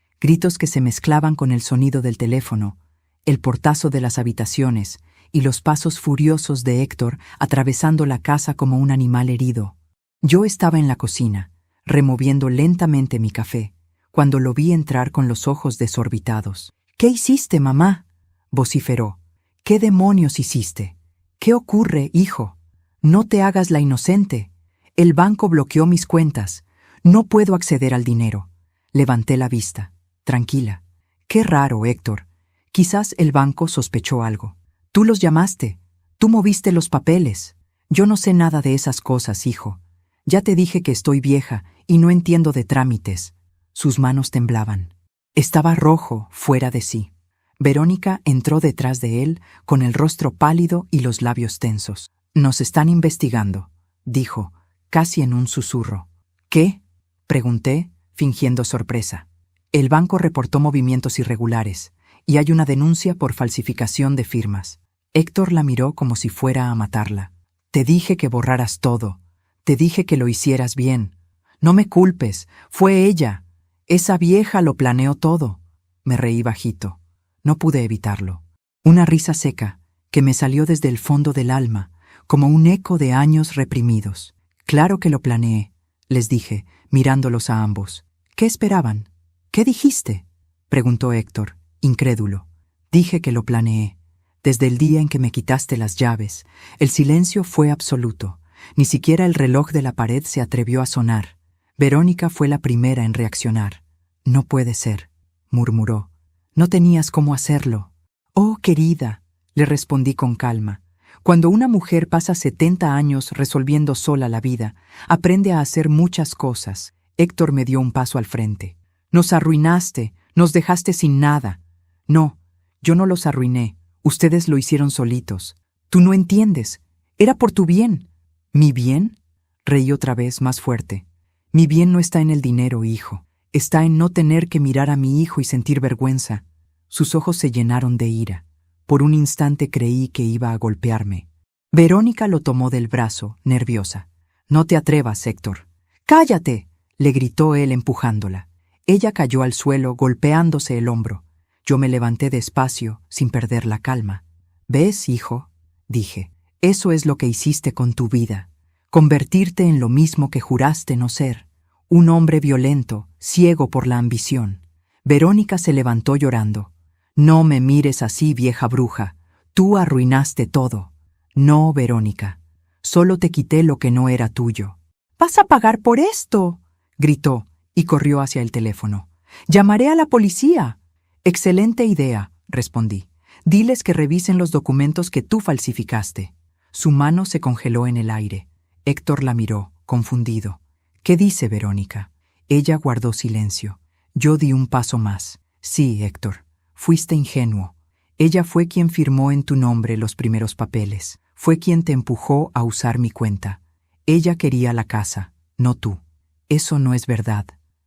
que se mezclaban con el sonido del teléfono, el portazo de las habitaciones y los pasos furiosos de Héctor atravesando la casa como un animal herido. Yo estaba en la cocina, removiendo lentamente mi café, cuando lo vi entrar con los ojos desorbitados. «¿Qué hiciste, mamá?», vociferó. «¿Qué demonios hiciste? ¿Qué ocurre, hijo? No te hagas la inocente. El banco bloqueó mis cuentas. No puedo acceder al dinero». Levanté la vista. Tranquila. «Qué raro, Héctor. Quizás el banco sospechó algo. Tú los llamaste. Tú moviste los papeles. Yo no sé nada de esas cosas, hijo. Ya te dije que estoy vieja y no entiendo de trámites». Sus manos temblaban. Estaba rojo, fuera de sí. Verónica entró detrás de él con el rostro pálido y los labios tensos. «Nos están investigando», dijo, casi en un susurro. «¿Qué?», pregunté, fingiendo sorpresa. «El banco reportó movimientos irregulares y hay una denuncia por falsificación de firmas». Héctor la miró como si fuera a matarla. «Te dije que borraras todo. Te dije que lo hicieras bien. No me culpes, fue ella. Esa vieja lo planeó todo». Me reí bajito. No pude evitarlo. Una risa seca que me salió desde el fondo del alma, como un eco de años reprimidos. «Claro que lo planeé», les dije, mirándolos a ambos. «¿Qué esperaban? ¿Qué dijiste?», preguntó Héctor, incrédulo. «Dije que lo planeé. Desde el día en que me quitaste las llaves, el silencio fue absoluto. Ni siquiera el reloj de la pared se atrevió a sonar. Verónica fue la primera en reaccionar. «No puede ser», murmuró. «No tenías cómo hacerlo». «Oh, querida», le respondí con calma. «Cuando una mujer pasa 70 años resolviendo sola la vida, aprende a hacer muchas cosas». Héctor me dio un paso al frente. «Nos arruinaste, nos dejaste sin nada». «No, yo no los arruiné. Ustedes lo hicieron solitos. Tú no entiendes. Era por tu bien». «¿Mi bien?», reí otra vez más fuerte. «Mi bien no está en el dinero, hijo. Está en no tener que mirar a mi hijo y sentir vergüenza». Sus ojos se llenaron de ira. Por un instante creí que iba a golpearme. Verónica lo tomó del brazo, nerviosa. «No te atrevas, Héctor». «¡Cállate!», le gritó él empujándola. Ella cayó al suelo, golpeándose el hombro. Yo me levanté despacio, sin perder la calma. «¿Ves, hijo?», dije. «Eso es lo que hiciste con tu vida. Convertirte en lo mismo que juraste no ser. Un hombre violento, ciego por la ambición». Verónica se levantó llorando. «No me mires así, vieja bruja. Tú arruinaste todo». «No, Verónica. Solo te quité lo que no era tuyo». «¡Vas a pagar por esto!», gritó y corrió hacia el teléfono. «Llamaré a la policía». «Excelente idea», respondí. «Diles que revisen los documentos que tú falsificaste». Su mano se congeló en el aire. Héctor la miró, confundido. «¿Qué dice Verónica?». Ella guardó silencio. Yo di un paso más. «Sí, Héctor, fuiste ingenuo. Ella fue quien firmó en tu nombre los primeros papeles. Fue quien te empujó a usar mi cuenta. Ella quería la casa, no tú». «Eso no es verdad»,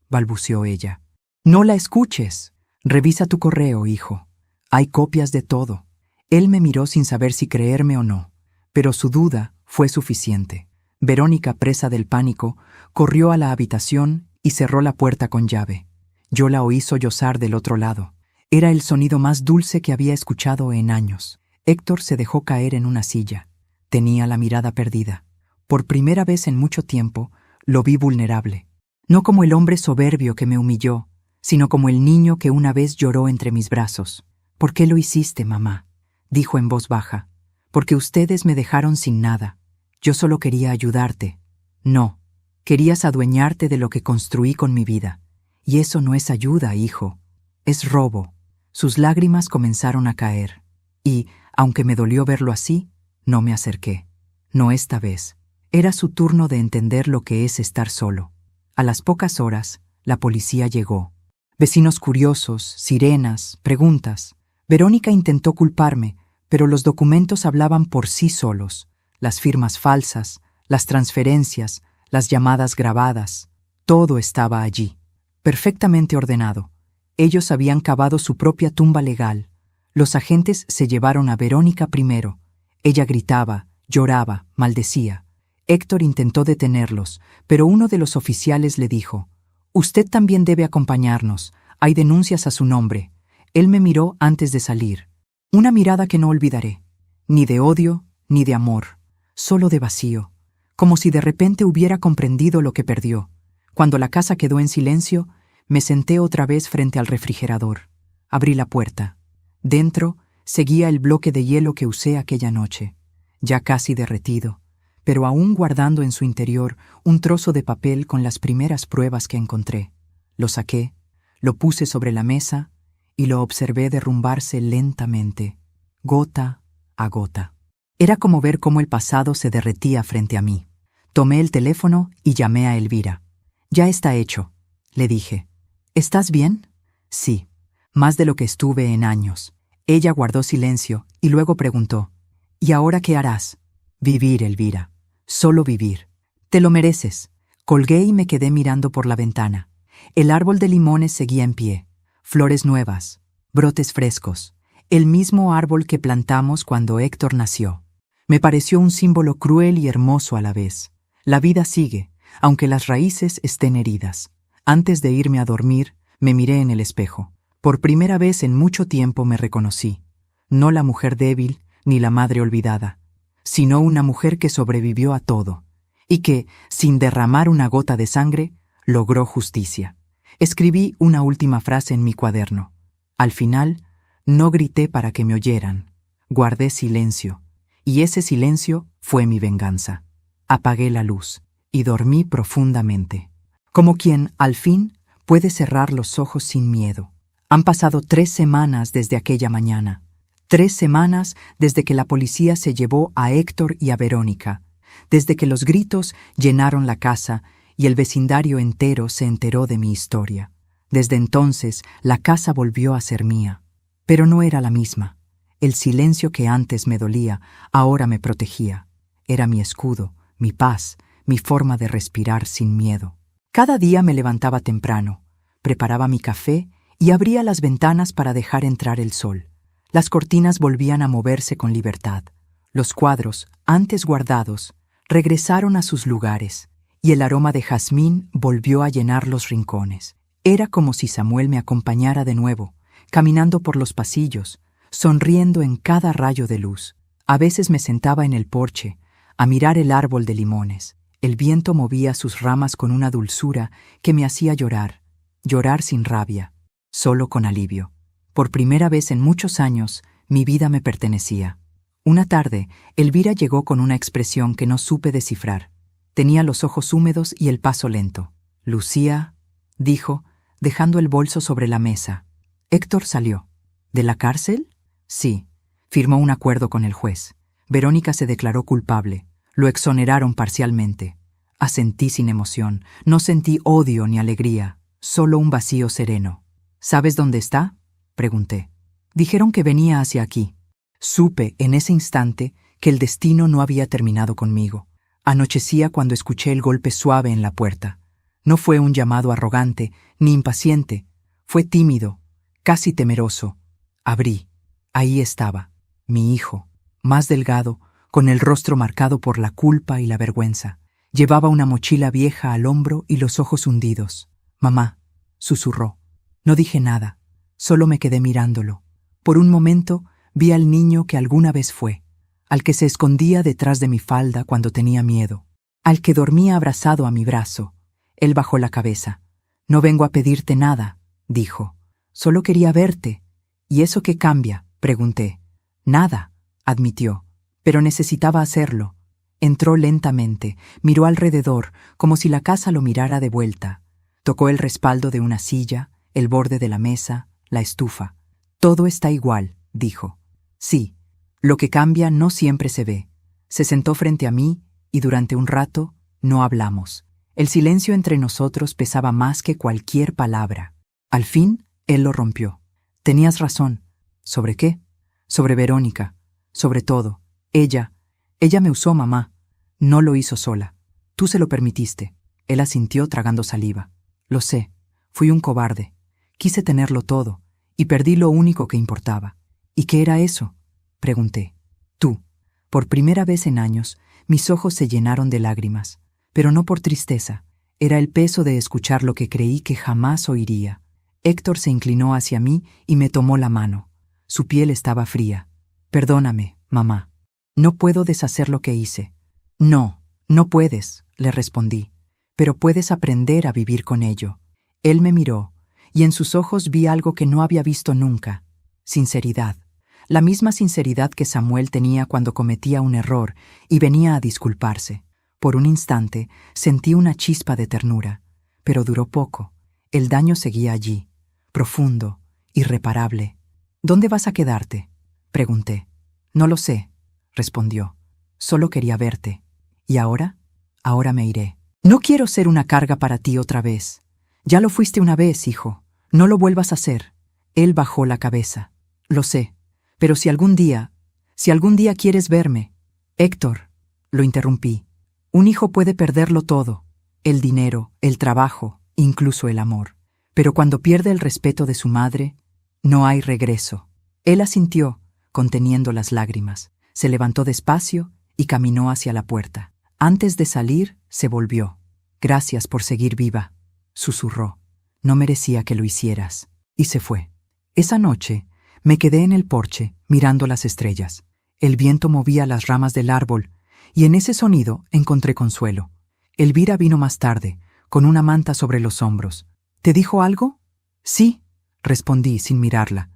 balbuceó ella. «No la escuches. Revisa tu correo, hijo. Hay copias de todo». Él me miró sin saber si creerme o no, pero su duda fue suficiente. Verónica, presa del pánico, corrió a la habitación y cerró la puerta con llave. Yo la oí sollozar del otro lado. Era el sonido más dulce que había escuchado en años. Héctor se dejó caer en una silla. Tenía la mirada perdida. Por primera vez en mucho tiempo, lo vi vulnerable. No como el hombre soberbio que me humilló, sino como el niño que una vez lloró entre mis brazos. «¿Por qué lo hiciste, mamá?», dijo en voz baja. «Porque ustedes me dejaron sin nada. Yo solo quería ayudarte». «No, querías adueñarte de lo que construí con mi vida. Y eso no es ayuda, hijo. Es robo». Sus lágrimas comenzaron a caer. Y, aunque me dolió verlo así, no me acerqué. No esta vez. Era su turno de entender lo que es estar solo. A las pocas horas, la policía llegó. Vecinos curiosos, sirenas, preguntas. Verónica intentó culparme, pero los documentos hablaban por sí solos. Las firmas falsas, las transferencias, las llamadas grabadas. Todo estaba allí, perfectamente ordenado. Ellos habían cavado su propia tumba legal. Los agentes se llevaron a Verónica primero. Ella gritaba, lloraba, maldecía. Héctor intentó detenerlos, pero uno de los oficiales le dijo: «Usted también debe acompañarnos. Hay denuncias a su nombre». Él me miró antes de salir. Una mirada que no olvidaré. Ni de odio, ni de amor, solo de vacío, como si de repente hubiera comprendido lo que perdió. Cuando la casa quedó en silencio, me senté otra vez frente al refrigerador. Abrí la puerta. Dentro seguía el bloque de hielo que usé aquella noche, ya casi derretido, pero aún guardando en su interior un trozo de papel con las primeras pruebas que encontré. Lo saqué, lo puse sobre la mesa y lo observé derrumbarse lentamente, gota a gota. Era como ver cómo el pasado se derretía frente a mí. Tomé el teléfono y llamé a Elvira. «Ya está hecho», le dije. «¿Estás bien?» «Sí, más de lo que estuve en años». Ella guardó silencio y luego preguntó, «¿Y ahora qué harás?» «Vivir, Elvira. Solo vivir. Te lo mereces». Colgué y me quedé mirando por la ventana. El árbol de limones seguía en pie. Flores nuevas, brotes frescos. El mismo árbol que plantamos cuando Héctor nació. Me pareció un símbolo cruel y hermoso a la vez. La vida sigue, aunque las raíces estén heridas. Antes de irme a dormir, me miré en el espejo. Por primera vez en mucho tiempo me reconocí. No la mujer débil ni la madre olvidada, sino una mujer que sobrevivió a todo y que, sin derramar una gota de sangre, logró justicia. Escribí una última frase en mi cuaderno. Al final, no grité para que me oyeran. Guardé silencio, y ese silencio fue mi venganza. Apagué la luz y dormí profundamente, como quien, al fin, puede cerrar los ojos sin miedo. Han pasado 3 semanas desde aquella mañana. 3 semanas desde que la policía se llevó a Héctor y a Verónica, desde que los gritos llenaron la casa y el vecindario entero se enteró de mi historia. Desde entonces, la casa volvió a ser mía. Pero no era la misma. El silencio que antes me dolía, ahora me protegía. Era mi escudo, mi paz, mi forma de respirar sin miedo. Cada día me levantaba temprano, preparaba mi café y abría las ventanas para dejar entrar el sol. Las cortinas volvían a moverse con libertad. Los cuadros, antes guardados, regresaron a sus lugares, y el aroma de jazmín volvió a llenar los rincones. Era como si Samuel me acompañara de nuevo, caminando por los pasillos, sonriendo en cada rayo de luz. A veces me sentaba en el porche, a mirar el árbol de limones. El viento movía sus ramas con una dulzura que me hacía llorar, llorar sin rabia, solo con alivio. Por primera vez en muchos años, mi vida me pertenecía. Una tarde, Elvira llegó con una expresión que no supe descifrar. Tenía los ojos húmedos y el paso lento. «Lucía», dijo, dejando el bolso sobre la mesa. «Héctor salió». «¿De la cárcel?» «Sí. Firmó un acuerdo con el juez. Verónica se declaró culpable. Lo exoneraron parcialmente». Asentí sin emoción. No sentí odio ni alegría, solo un vacío sereno. «¿Sabes dónde está?», pregunté. «Dijeron que venía hacia aquí». Supe en ese instante que el destino no había terminado conmigo. Anochecía cuando escuché el golpe suave en la puerta. No fue un llamado arrogante ni impaciente. Fue tímido, casi temeroso. Abrí. Ahí estaba, mi hijo, más delgado, con el rostro marcado por la culpa y la vergüenza. Llevaba una mochila vieja al hombro y los ojos hundidos. «Mamá», susurró. No dije nada, solo me quedé mirándolo. Por un momento vi al niño que alguna vez fue, al que se escondía detrás de mi falda cuando tenía miedo, al que dormía abrazado a mi brazo. Él bajó la cabeza. «No vengo a pedirte nada», dijo. «Solo quería verte». «¿Y eso qué cambia?», pregunté. «Nada», admitió, «pero necesitaba hacerlo». Entró lentamente, miró alrededor, como si la casa lo mirara de vuelta. Tocó el respaldo de una silla, el borde de la mesa, la estufa. «Todo está igual», dijo. «Sí, lo que cambia no siempre se ve». Se sentó frente a mí y durante un rato no hablamos. El silencio entre nosotros pesaba más que cualquier palabra. Al fin, él lo rompió. «Tenías razón». «¿Sobre qué?» «Sobre Verónica. Sobre todo. Ella me usó, mamá. No lo hizo sola. Tú se lo permitiste». Él asintió tragando saliva. «Lo sé. Fui un cobarde. Quise tenerlo todo, y perdí lo único que importaba». «¿Y qué era eso?», pregunté. «Tú». Por primera vez en años, mis ojos se llenaron de lágrimas, pero no por tristeza. Era el peso de escuchar lo que creí que jamás oiría. Héctor se inclinó hacia mí y me tomó la mano. Su piel estaba fría. «Perdóname, mamá». No puedo deshacer lo que hice. No, no puedes, le respondí, pero puedes aprender a vivir con ello. Él me miró, y en sus ojos vi algo que no había visto nunca: sinceridad. La misma sinceridad que Samuel tenía cuando cometía un error y venía a disculparse. Por un instante sentí una chispa de ternura, pero duró poco. El daño seguía allí, profundo, irreparable. ¿Dónde vas a quedarte?, pregunté. No lo sé, respondió. Solo quería verte. ¿Y ahora? Ahora me iré. No quiero ser una carga para ti otra vez. Ya lo fuiste una vez, hijo. No lo vuelvas a hacer. Él bajó la cabeza. Lo sé, pero si algún día quieres verme... Héctor, lo interrumpí. Un hijo puede perderlo todo: el dinero, el trabajo, incluso el amor. Pero cuando pierde el respeto de su madre, no hay regreso. Él asintió, conteniendo las lágrimas. Se levantó despacio y caminó hacia la puerta. Antes de salir, se volvió. Gracias por seguir viva, susurró. No merecía que lo hicieras. Y se fue. Esa noche, me quedé en el porche, mirando las estrellas. El viento movía las ramas del árbol, y en ese sonido encontré consuelo. Elvira vino más tarde, con una manta sobre los hombros. ¿Te dijo algo? Sí, respondí sin mirarla.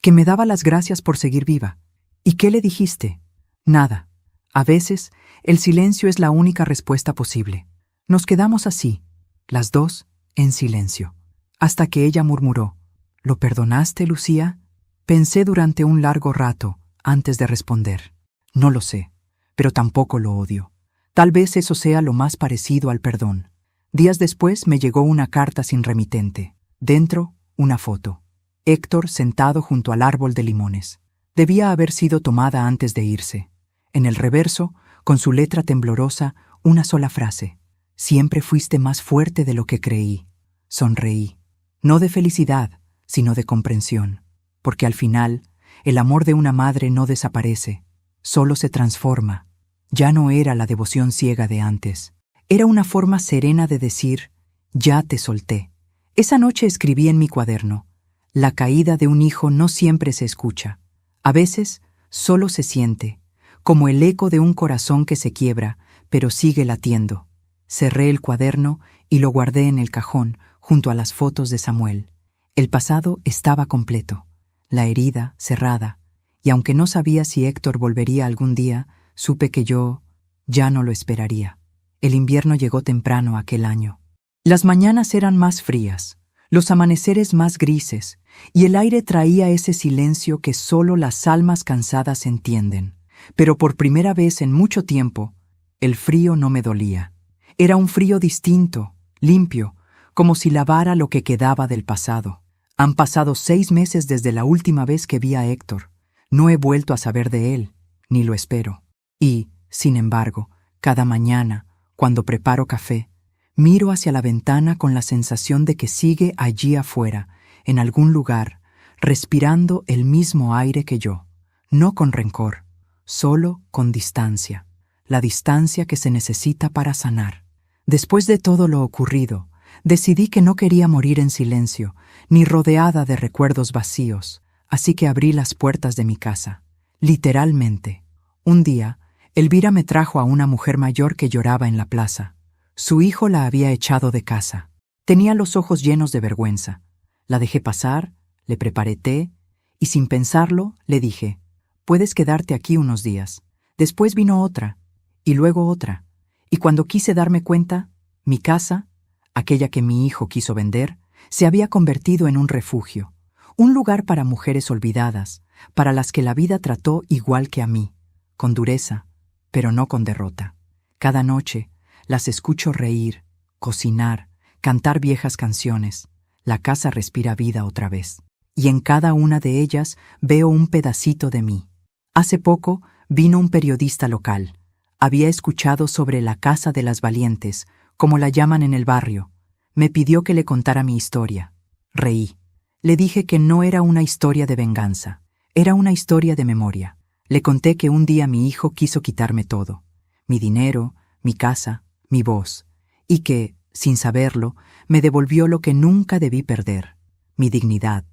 Que me daba las gracias por seguir viva. ¿Y qué le dijiste? Nada. A veces, el silencio es la única respuesta posible. Nos quedamos así, las dos, en silencio, hasta que ella murmuró: ¿Lo perdonaste, Lucía? Pensé durante un largo rato antes de responder. No lo sé, pero tampoco lo odio. Tal vez eso sea lo más parecido al perdón. Días después me llegó una carta sin remitente. Dentro, una foto. Héctor sentado junto al árbol de limones. Debía haber sido tomada antes de irse. En el reverso, con su letra temblorosa, una sola frase: Siempre fuiste más fuerte de lo que creí. Sonreí. No de felicidad, sino de comprensión. Porque al final, el amor de una madre no desaparece, solo se transforma. Ya no era la devoción ciega de antes. Era una forma serena de decir: ya te solté. Esa noche escribí en mi cuaderno: la caída de un hijo no siempre se escucha. A veces, solo se siente, como el eco de un corazón que se quiebra, pero sigue latiendo. Cerré el cuaderno y lo guardé en el cajón, junto a las fotos de Samuel. El pasado estaba completo, la herida cerrada, y aunque no sabía si Héctor volvería algún día, supe que yo ya no lo esperaría. El invierno llegó temprano aquel año. Las mañanas eran más frías, los amaneceres más grises, y el aire traía ese silencio que solo las almas cansadas entienden. Pero por primera vez en mucho tiempo, el frío no me dolía. Era un frío distinto, limpio, como si lavara lo que quedaba del pasado. Han pasado 6 meses desde la última vez que vi a Héctor. No he vuelto a saber de él, ni lo espero. Y, sin embargo, cada mañana, cuando preparo café, miro hacia la ventana con la sensación de que sigue allí afuera, en algún lugar, respirando el mismo aire que yo. No con rencor, solo con distancia. La distancia que se necesita para sanar. Después de todo lo ocurrido, decidí que no quería morir en silencio, ni rodeada de recuerdos vacíos, así que abrí las puertas de mi casa. Literalmente. Un día, Elvira me trajo a una mujer mayor que lloraba en la plaza. Su hijo la había echado de casa. Tenía los ojos llenos de vergüenza. La dejé pasar, le preparé té, y sin pensarlo, le dije: «Puedes quedarte aquí unos días». Después vino otra, y luego otra. Y cuando quise darme cuenta, mi casa, aquella que mi hijo quiso vender, se había convertido en un refugio, un lugar para mujeres olvidadas, para las que la vida trató igual que a mí, con dureza, pero no con derrota. Cada noche las escucho reír, cocinar, cantar viejas canciones. La casa respira vida otra vez, y en cada una de ellas veo un pedacito de mí. Hace poco vino un periodista local. Había escuchado sobre la Casa de las Valientes, como la llaman en el barrio. Me pidió que le contara mi historia. Reí. Le dije que no era una historia de venganza, era una historia de memoria. Le conté que un día mi hijo quiso quitarme todo: mi dinero, mi casa, mi voz, y que, sin saberlo, me devolvió lo que nunca debí perder: mi dignidad.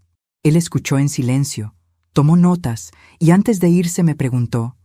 Él escuchó en silencio, tomó notas y antes de irse me preguntó: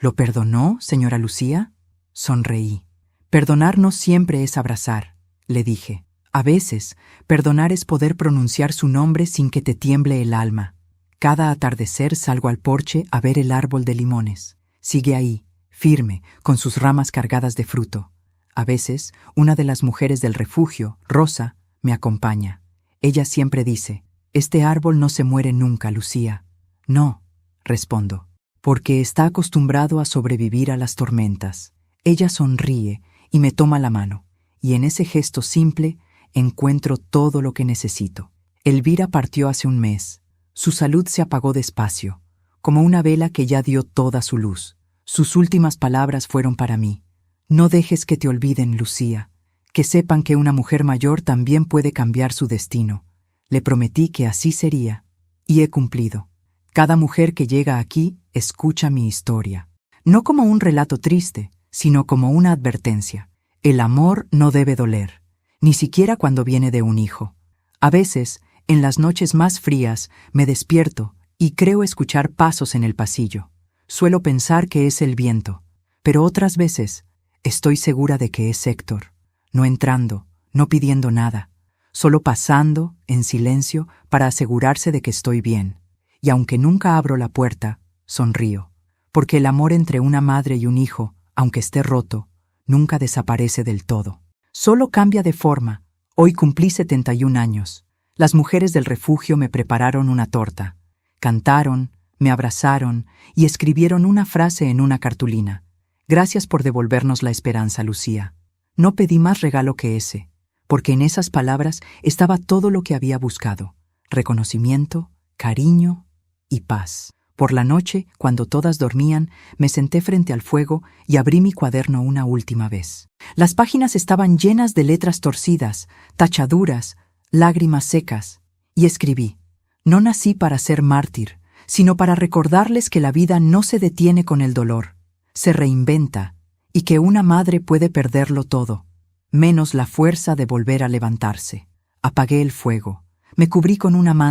¿Lo perdonó, señora Lucía? Sonreí. Perdonar no siempre es abrazar, le dije. A veces, perdonar es poder pronunciar su nombre sin que te tiemble el alma. Cada atardecer salgo al porche a ver el árbol de limones. Sigue ahí, firme, con sus ramas cargadas de fruto. A veces, una de las mujeres del refugio, Rosa, me acompaña. Ella siempre dice: «Este árbol no se muere nunca, Lucía». «No», respondo, «porque está acostumbrado a sobrevivir a las tormentas». Ella sonríe y me toma la mano, y en ese gesto simple encuentro todo lo que necesito. Elvira partió hace un mes. Su salud se apagó despacio, como una vela que ya dio toda su luz. Sus últimas palabras fueron para mí: «No dejes que te olviden, Lucía, que sepan que una mujer mayor también puede cambiar su destino». Le prometí que así sería, y he cumplido. Cada mujer que llega aquí escucha mi historia, no como un relato triste, sino como una advertencia. El amor no debe doler, ni siquiera cuando viene de un hijo. A veces, en las noches más frías, me despierto y creo escuchar pasos en el pasillo. Suelo pensar que es el viento, pero otras veces estoy segura de que es Héctor, no entrando, no pidiendo nada, solo pasando, en silencio, para asegurarse de que estoy bien. Y aunque nunca abro la puerta, sonrío, porque el amor entre una madre y un hijo, aunque esté roto, nunca desaparece del todo. Solo cambia de forma. Hoy cumplí 71 años. Las mujeres del refugio me prepararon una torta. Cantaron, me abrazaron y escribieron una frase en una cartulina: «Gracias por devolvernos la esperanza, Lucía». No pedí más regalo que ese, porque en esas palabras estaba todo lo que había buscado: reconocimiento, cariño y paz. Por la noche, cuando todas dormían, me senté frente al fuego y abrí mi cuaderno una última vez. Las páginas estaban llenas de letras torcidas, tachaduras, lágrimas secas, y escribí: «No nací para ser mártir, sino para recordarles que la vida no se detiene con el dolor, se reinventa, y que una madre puede perderlo todo, menos la fuerza de volver a levantarse». Apagué el fuego, me cubrí con una manta